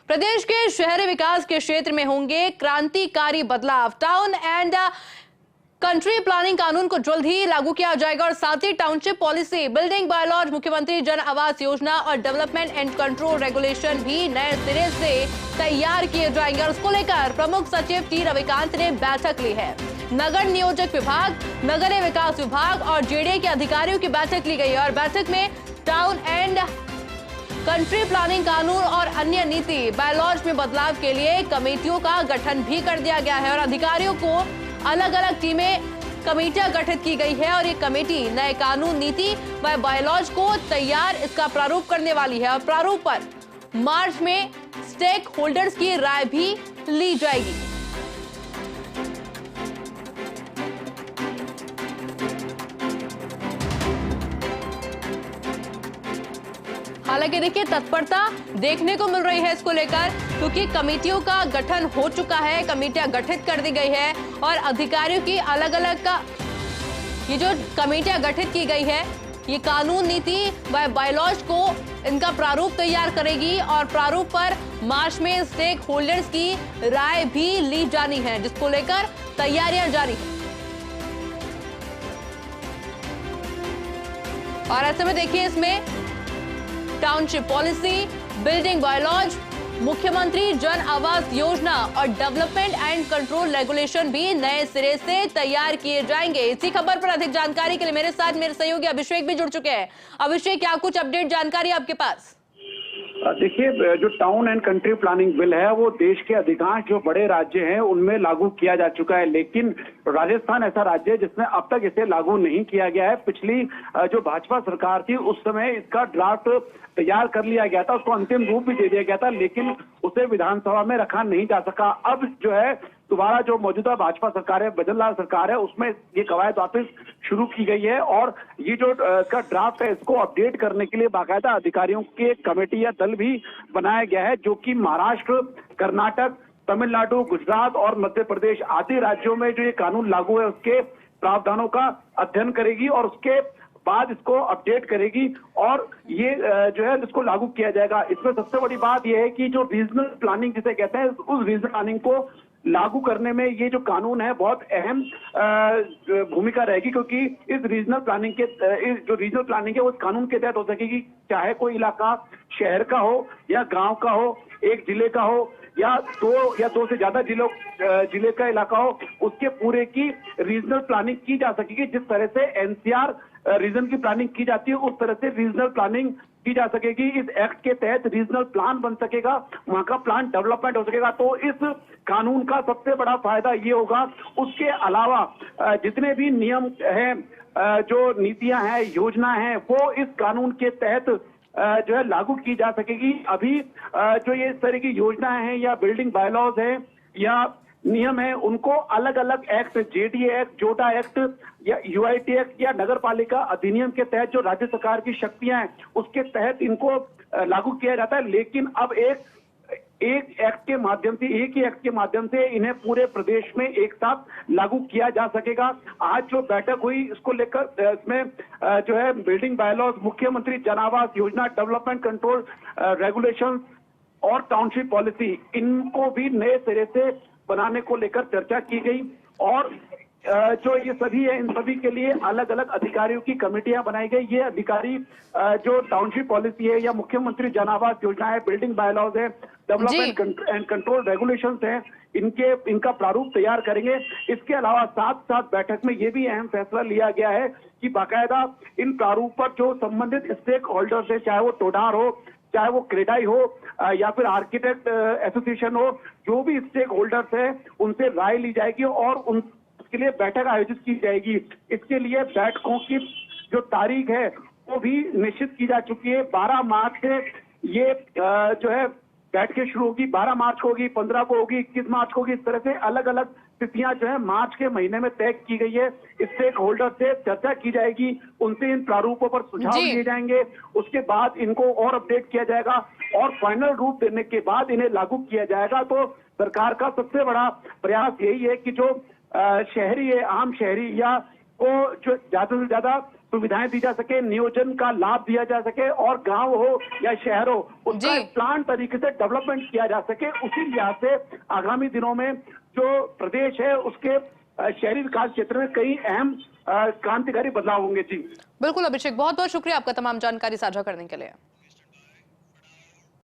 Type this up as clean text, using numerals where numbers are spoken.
प्रदेश के शहरी विकास के क्षेत्र में होंगे क्रांतिकारी बदलाव। टाउन एंड कंट्री प्लानिंग कानून को जल्द ही लागू किया जाएगा और साथ ही टाउनशिप पॉलिसी, बिल्डिंग बायलॉज, मुख्यमंत्री जन आवास योजना और डेवलपमेंट एंड कंट्रोल रेगुलेशन भी नए सिरे से तैयार किए जाएंगे। और उसको लेकर प्रमुख सचिव टी रविकांत ने बैठक ली है। नगर नियोजक विभाग, नगरीय विकास विभाग और जेडीए के अधिकारियों की बैठक ली गई है और बैठक में टाउन एंड कंट्री प्लानिंग कानून और अन्य नीति बायलॉज में बदलाव के लिए कमेटियों का गठन भी कर दिया गया है और अधिकारियों को अलग अलग टीमें कमेटियां गठित की गई है और ये कमेटी नए कानून, नीति व बायलॉज को तैयार इसका प्रारूप करने वाली है और प्रारूप पर मार्च में स्टेक होल्डर्स की राय भी ली जाएगी। हालांकि देखिए तत्परता देखने को मिल रही है इसको लेकर, क्योंकि कमेटियों का गठन हो चुका है, कमेटियां गठित कर दी गई है और अधिकारियों की अलग अलग का ये जो कमेटियां गठित की गई है ये कानून, नीति व बायलॉज को इनका प्रारूप तैयार करेगी और प्रारूप पर मार्च में स्टेक होल्डर्स की राय भी ली जानी है, जिसको लेकर तैयारियां जारी है। और ऐसे में देखिए इसमें टाउनशिप पॉलिसी, बिल्डिंग बायलॉज, मुख्यमंत्री जन आवास योजना और डेवलपमेंट एंड कंट्रोल रेगुलेशन भी नए सिरे से तैयार किए जाएंगे। इसी खबर पर अधिक जानकारी के लिए मेरे साथ मेरे सहयोगी अभिषेक भी जुड़ चुके हैं। अभिषेक, क्या कुछ अपडेट जानकारी आपके पास? देखिए, जो town and country planning bill है वो देश के अधिकांश जो बड़े राज्य हैं उनमें लागू किया जा चुका है, लेकिन राजस्थान ऐसा राज्य है जिसमें अब तक इसे लागू नहीं किया गया है। पिछली जो भाजपा सरकार थी उस समय इसका ड्राफ्ट तैयार कर लिया गया था, उसको अंतिम रूप भी दे दिया गया था, लेकिन उसे विधानसभा में रखा नहीं जा सका। अब जो है दोबारा जो मौजूदा भाजपा सरकार है, बजरलाल सरकार है, उसमें ये कवायद वापस शुरू की गई है और ये जो इसका ड्राफ्ट है इसको अपडेट करने के लिए बाकायदा अधिकारियों के कमेटी या दल भी बनाया गया है, जो कि महाराष्ट्र, कर्नाटक, तमिलनाडु, गुजरात और मध्य प्रदेश आदि राज्यों में जो ये कानून लागू है उसके प्रावधानों का अध्ययन करेगी और उसके बाद इसको अपडेट करेगी और ये जो है इसको लागू किया जाएगा। इसमें सबसे बड़ी बात यह है कि जो रीजनल प्लानिंग जिसे कहते हैं, उस रीजनल प्लानिंग को लागू करने में ये जो कानून है बहुत अहम भूमिका रहेगी, क्योंकि इस रीजनल प्लानिंग के जो रीजनल प्लानिंग है उस कानून के तहत हो सकेगी, चाहे कोई इलाका शहर का हो या गांव का हो, एक जिले का हो या दो से ज्यादा जिले का इलाका हो, उसके पूरे की रीजनल प्लानिंग की जा सकेगी। जिस तरह से एनसीआर रीजन की प्लानिंग की जाती है उस तरह से रीजनल प्लानिंग की जा सकेगी। इस एक्ट के तहत रीजनल प्लान बन सकेगा, वहां का प्लान डेवलपमेंट हो सकेगा। तो इस कानून का सबसे बड़ा फायदा ये होगा। उसके अलावा जितने भी नियम हैं, जो नीतियां हैं, योजना हैं, वो इस कानून के तहत जो है लागू की जा सकेगी। अभी जो ये इस तरह की योजनाएं हैं या बिल्डिंग बायलॉज है या नियम है, उनको अलग अलग एक्ट, जेडीए एक्ट, जोडा एक्ट या यूआईटी एक्ट या नगर पालिका अधिनियम के तहत जो राज्य सरकार की शक्तियां हैं उसके तहत इनको लागू किया जाता है। लेकिन अब एक एक्ट के माध्यम से, एक ही एक्ट के माध्यम से इन्हें पूरे प्रदेश में एक साथ लागू किया जा सकेगा। आज जो बैठक हुई इसको लेकर इसमें जो है बिल्डिंग बायलॉज, मुख्यमंत्री जन Awas Yojana, development control regulation और टाउनशिप पॉलिसी, इनको भी नए सिरे से बनाने को लेकर चर्चा की गई और जो ये सभी है इन सभी के लिए अलग अलग अधिकारियों की कमेटियां बनाई गई। ये अधिकारी जो टाउनशिप पॉलिसी है या मुख्यमंत्री जन आवास योजना है, बिल्डिंग बायलॉज है, डेवलपमेंट एंड कंट्रोल रेगुलेशंस हैं, इनका प्रारूप तैयार करेंगे। इसके अलावा साथ साथ बैठक में ये भी अहम फैसला लिया गया है कि बाकायदा इन प्रारूप पर जो संबंधित स्टेक होल्डर्स है, चाहे वो टोडार हो, चाहे वो क्रेडाई हो या फिर आर्किटेक्ट एसोसिएशन हो, जो भी स्टेक होल्डर्स है उनसे राय ली जाएगी और उनके लिए बैठक आयोजित की जाएगी। इसके लिए बैठकों की जो तारीख है वो भी निश्चित की जा चुकी है। 12 मार्च से ये जो है बैठकें शुरू होगी, 12 मार्च को होगी, 15 को होगी, 21 मार्च को होगी। इस तरह से अलग अलग तिथियां जो है मार्च के महीने में तय की गई है। स्टेक होल्डर से चर्चा की जाएगी, उनसे इन प्रारूपों पर सुझाव लिए जाएंगे, उसके बाद इनको और अपडेट किया जाएगा और फाइनल रूप देने के बाद इन्हें लागू किया जाएगा। तो सरकार का सबसे बड़ा प्रयास यही है कि जो शहरी है, आम शहरी या को जो ज्यादा से ज्यादा सुविधाएं दी जा सके, नियोजन का लाभ दिया जा सके और गांव हो या शहर हो उसका प्लान तरीके से डेवलपमेंट किया जा सके। उसी लिहाज से आगामी दिनों में जो प्रदेश है उसके शहरी विकास क्षेत्र में कई अहम क्रांतिकारी बदलाव होंगे। जी बिल्कुल अभिषेक, बहुत बहुत शुक्रिया आपका तमाम जानकारी साझा करने के लिए।